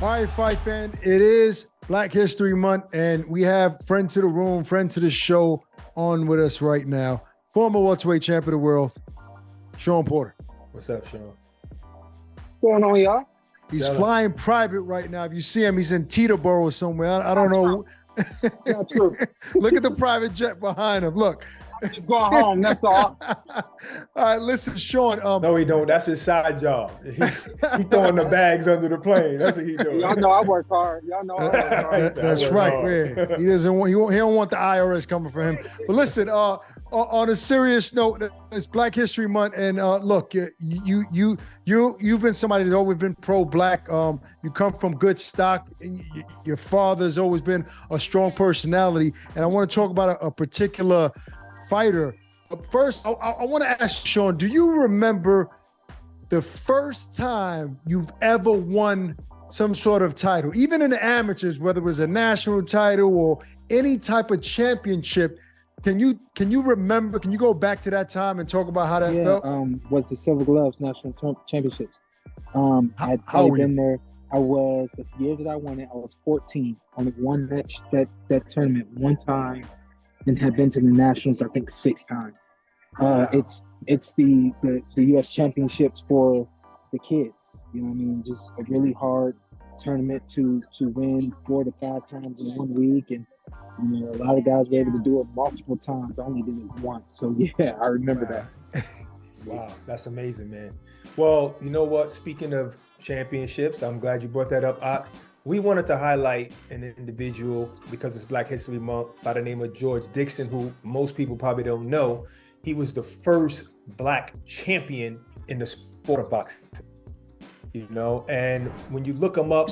All right, Fight Fan, it is Black History Month, and we have friend to the room, friend to the show on with us right now. Former welterweight champ of the world, Shawn Porter. What's up, Shawn? What's going on, y'all? He's flying private right now. If you see him, he's in Teterboro somewhere. I don't know. Not true. Look at the private jet behind him. Look. Just going home, that's all. All right, listen, Shawn. No, he don't. That's his side job. He throwing the bags under the plane. That's what he doing. Y'all know I work hard. Y'all know I work hard. That's right. Man. He doesn't want. He don't want the IRS coming for him. But listen, on a serious note, it's Black History Month, and look, you've been somebody that's always been pro-black. You come from good stock. And your father's always been a strong personality, and I want to talk about a particular fighter. But first, I want to ask Shawn, do you remember the first time you've ever won some sort of title, even in the amateurs, whether it was a national title or any type of championship? Can you remember? Can you go back to that time and talk about how that felt? Was the Silver Gloves National Championships. How I'd were been there. I was, the year that I won it, I was 14. Only won that tournament one time, and had been to the Nationals, I think, 6 times. It's the U.S. Championships for the kids. You know what I mean? Just a really hard tournament to win 4 to 5 times in 1 week, and you know, a lot of guys were able to do it multiple times. I only did it once, so yeah, I remember that. Wow, that's amazing, man. Well, you know what? Speaking of championships, I'm glad you brought that up. We wanted to highlight an individual because it's Black History Month by the name of George Dixon, who most people probably don't know. He was the first Black champion in the sport of boxing, you know. And when you look him up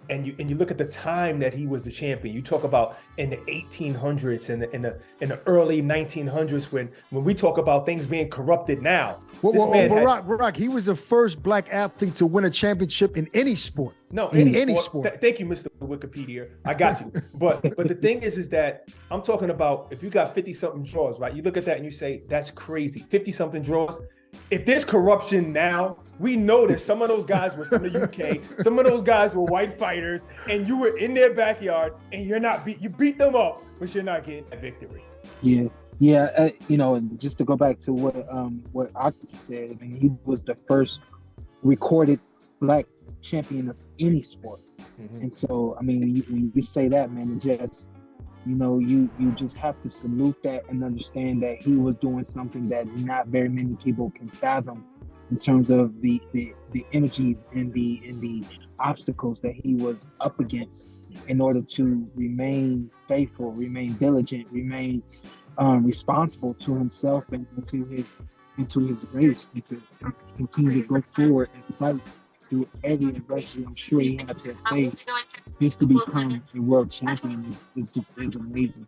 and you look at the time that he was the champion, you talk about in the 1800s and in the early 1900s when we talk about things being corrupted now. Barack, he was the first Black athlete to win a championship in any sport. No, any sport. Thank you, Mr. Wikipedia. I got you. But the thing is that I'm talking about if you got 50-something draws, right? You look at that and you say, that's crazy. 50-something draws. If there's corruption now, we know that some of those guys were from the UK, some of those guys were white fighters, and you were in their backyard and you beat them up, but you're not getting a victory. Yeah. You know, just to go back to what Aki said, I mean, he was the first recorded Black champion of any sport. Mm-hmm. And so, I mean, when you say that, man, it just, you know, you just have to salute that and understand that he was doing something that not very many people can fathom in terms of the energies and the obstacles that he was up against in order to remain faithful, remain diligent, remain responsible to himself and to his race, and to continue to go forward and fight through every adversity I'm sure he had to face just to become a world champion. It's amazing.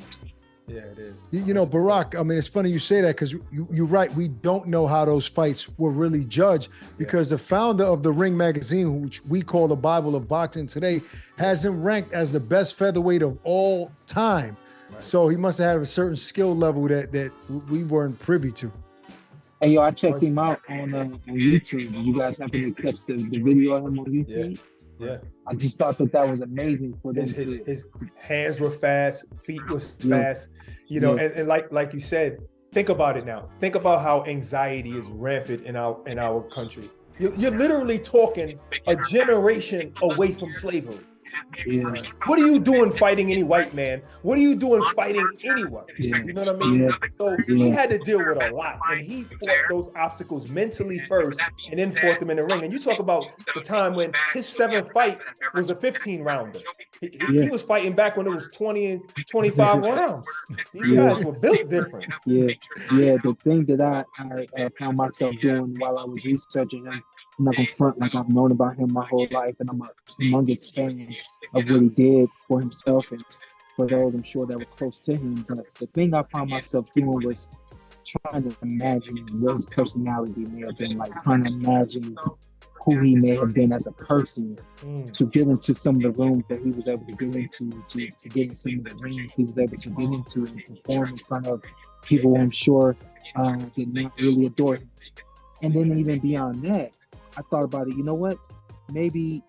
Yeah, it is. You know, Barack, I mean, it's funny you say that because you're right. We don't know how those fights were really judged because the founder of the Ring magazine, which we call the Bible of boxing today, has him ranked as the best featherweight of all time. Right. So he must have had a certain skill level that we weren't privy to. Hey, yo, I checked him out on YouTube. You guys happen to catch the video of him on YouTube? Yeah. I just thought that was amazing for them his hands were fast, feet was fast, you know, and like you said, think about it now. Think about how anxiety is rampant in our country. You're literally talking a generation away from slavery. Yeah. What are you doing fighting any white man? What are you doing fighting anyone? Yeah. You know what I mean? Yeah. So he had to deal with a lot, and he fought those obstacles mentally first and then fought them in the ring. And you talk about the time when his 7th fight was a 15-rounder. He was fighting back when it was 20 and 25 rounds. These guys were built different. Yeah. The thing that I found myself doing while I was researching him, I'm not gonna front like I've known about him my whole life, and I'm a humongous fan of what he did for himself and for those I'm sure that were close to him. But the thing I found myself doing was trying to imagine what his personality may have been like, trying to imagine who he may have been as a person to get into some of the rooms that he was able to get into, to get in some of the rings he was able to get into and perform in front of people who I'm sure did not really adore him. And then even beyond that, I thought about it, you know what? Maybe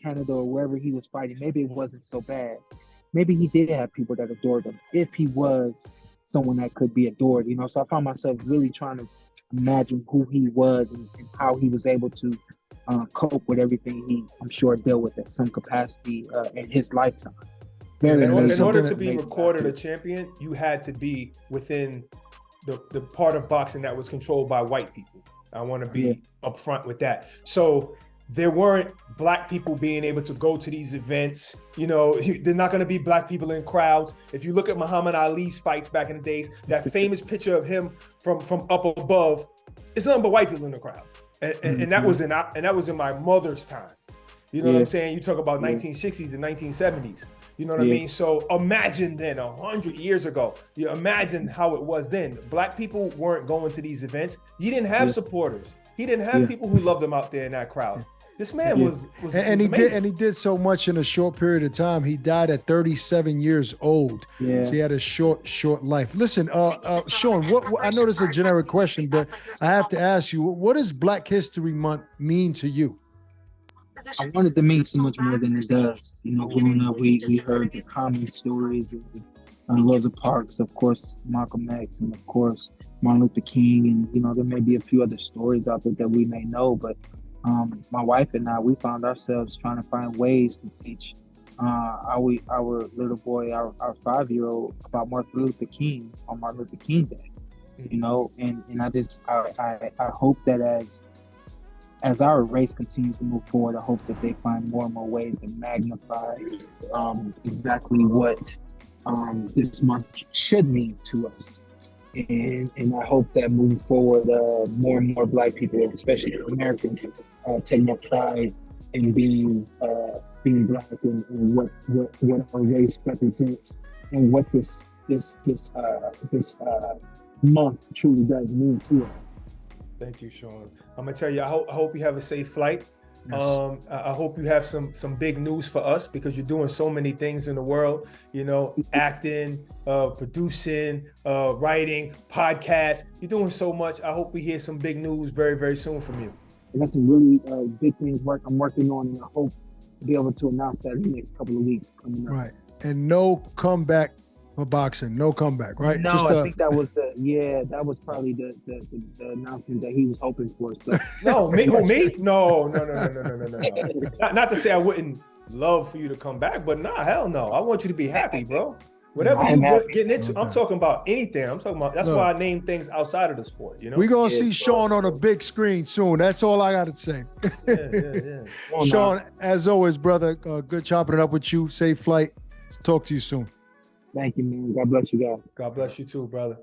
Canada or wherever he was fighting, maybe it wasn't so bad. Maybe he did have people that adored him if he was someone that could be adored, you know. So I found myself really trying to imagine who he was and how he was able to cope with everything he, I'm sure, dealt with at some capacity in his lifetime. In order to be recorded a champion, you had to be within the part of boxing that was controlled by white people. I want to be upfront with that. So there weren't black people being able to go to these events. You know, there's not going to be black people in crowds. If you look at Muhammad Ali's fights back in the days, that famous picture of him from up above, it's nothing but white people in the crowd. And that was in my mother's time. You know what I'm saying? You talk about 1960s and 1970s. You know what I mean? So imagine then 100 years ago, you imagine how it was then. Black people weren't going to these events. You didn't have supporters. He didn't have people who loved him out there in that crowd. This man was he did so much in a short period of time. He died at 37 years old. Yeah. So he had a short life. Listen, Shawn, what I know this is a generic question, but I have to ask you, what does Black History Month mean to you? I wanted to mean so much more than it does. You know, growing up, we heard the common stories of Rosa Parks, of course, Malcolm X, and of course, Martin Luther King. And, you know, there may be a few other stories out there that we may know, but my wife and I, we found ourselves trying to find ways to teach our little boy, our 5-year-old, about Martin Luther King on Martin Luther King Day. You know, and I hope that as our race continues to move forward, I hope that they find more and more ways to magnify exactly what this month should mean to us. And I hope that moving forward, more and more Black people, especially Americans, take more pride in being Black and what our race represents and what this month truly does mean to us. Thank you, Shawn. I'm gonna tell you, I hope you have a safe flight. Yes. I hope you have some big news for us, because you're doing so many things in the world, you know, acting, producing, writing, podcasts. You're doing so much. I hope we hear some big news very, very soon from you. And that's some really big things I'm working on, and I hope to be able to announce that in the next couple of weeks coming up. Right. And no comeback for boxing. No comeback, right? No, I think that was probably the announcement that he was hoping for. So no, me? No. Not to say I wouldn't love for you to come back, but nah, hell no. I want you to be happy, bro. Whatever you're getting into, I'm talking about anything. I'm talking about, that's why I name things outside of the sport, you know? We're going to see Shawn on a big screen soon. That's all I got to say. Yeah. Shawn, as always, brother, good chopping it up with you. Safe flight. Talk to you soon. Thank you, man. God bless you guys. God bless you too, brother.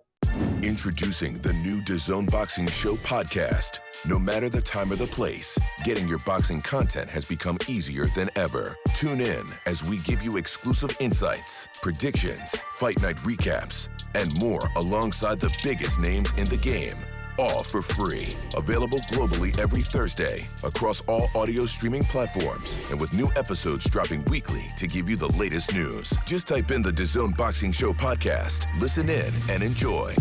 Introducing the new DAZN Boxing Show podcast. No matter the time or the place, getting your boxing content has become easier than ever. Tune in as we give you exclusive insights, predictions, fight night recaps, and more alongside the biggest names in the game. All for free. Available globally every Thursday across all audio streaming platforms, and with new episodes dropping weekly to give you the latest news. Just type in the DAZN Boxing Show podcast, listen in, and enjoy.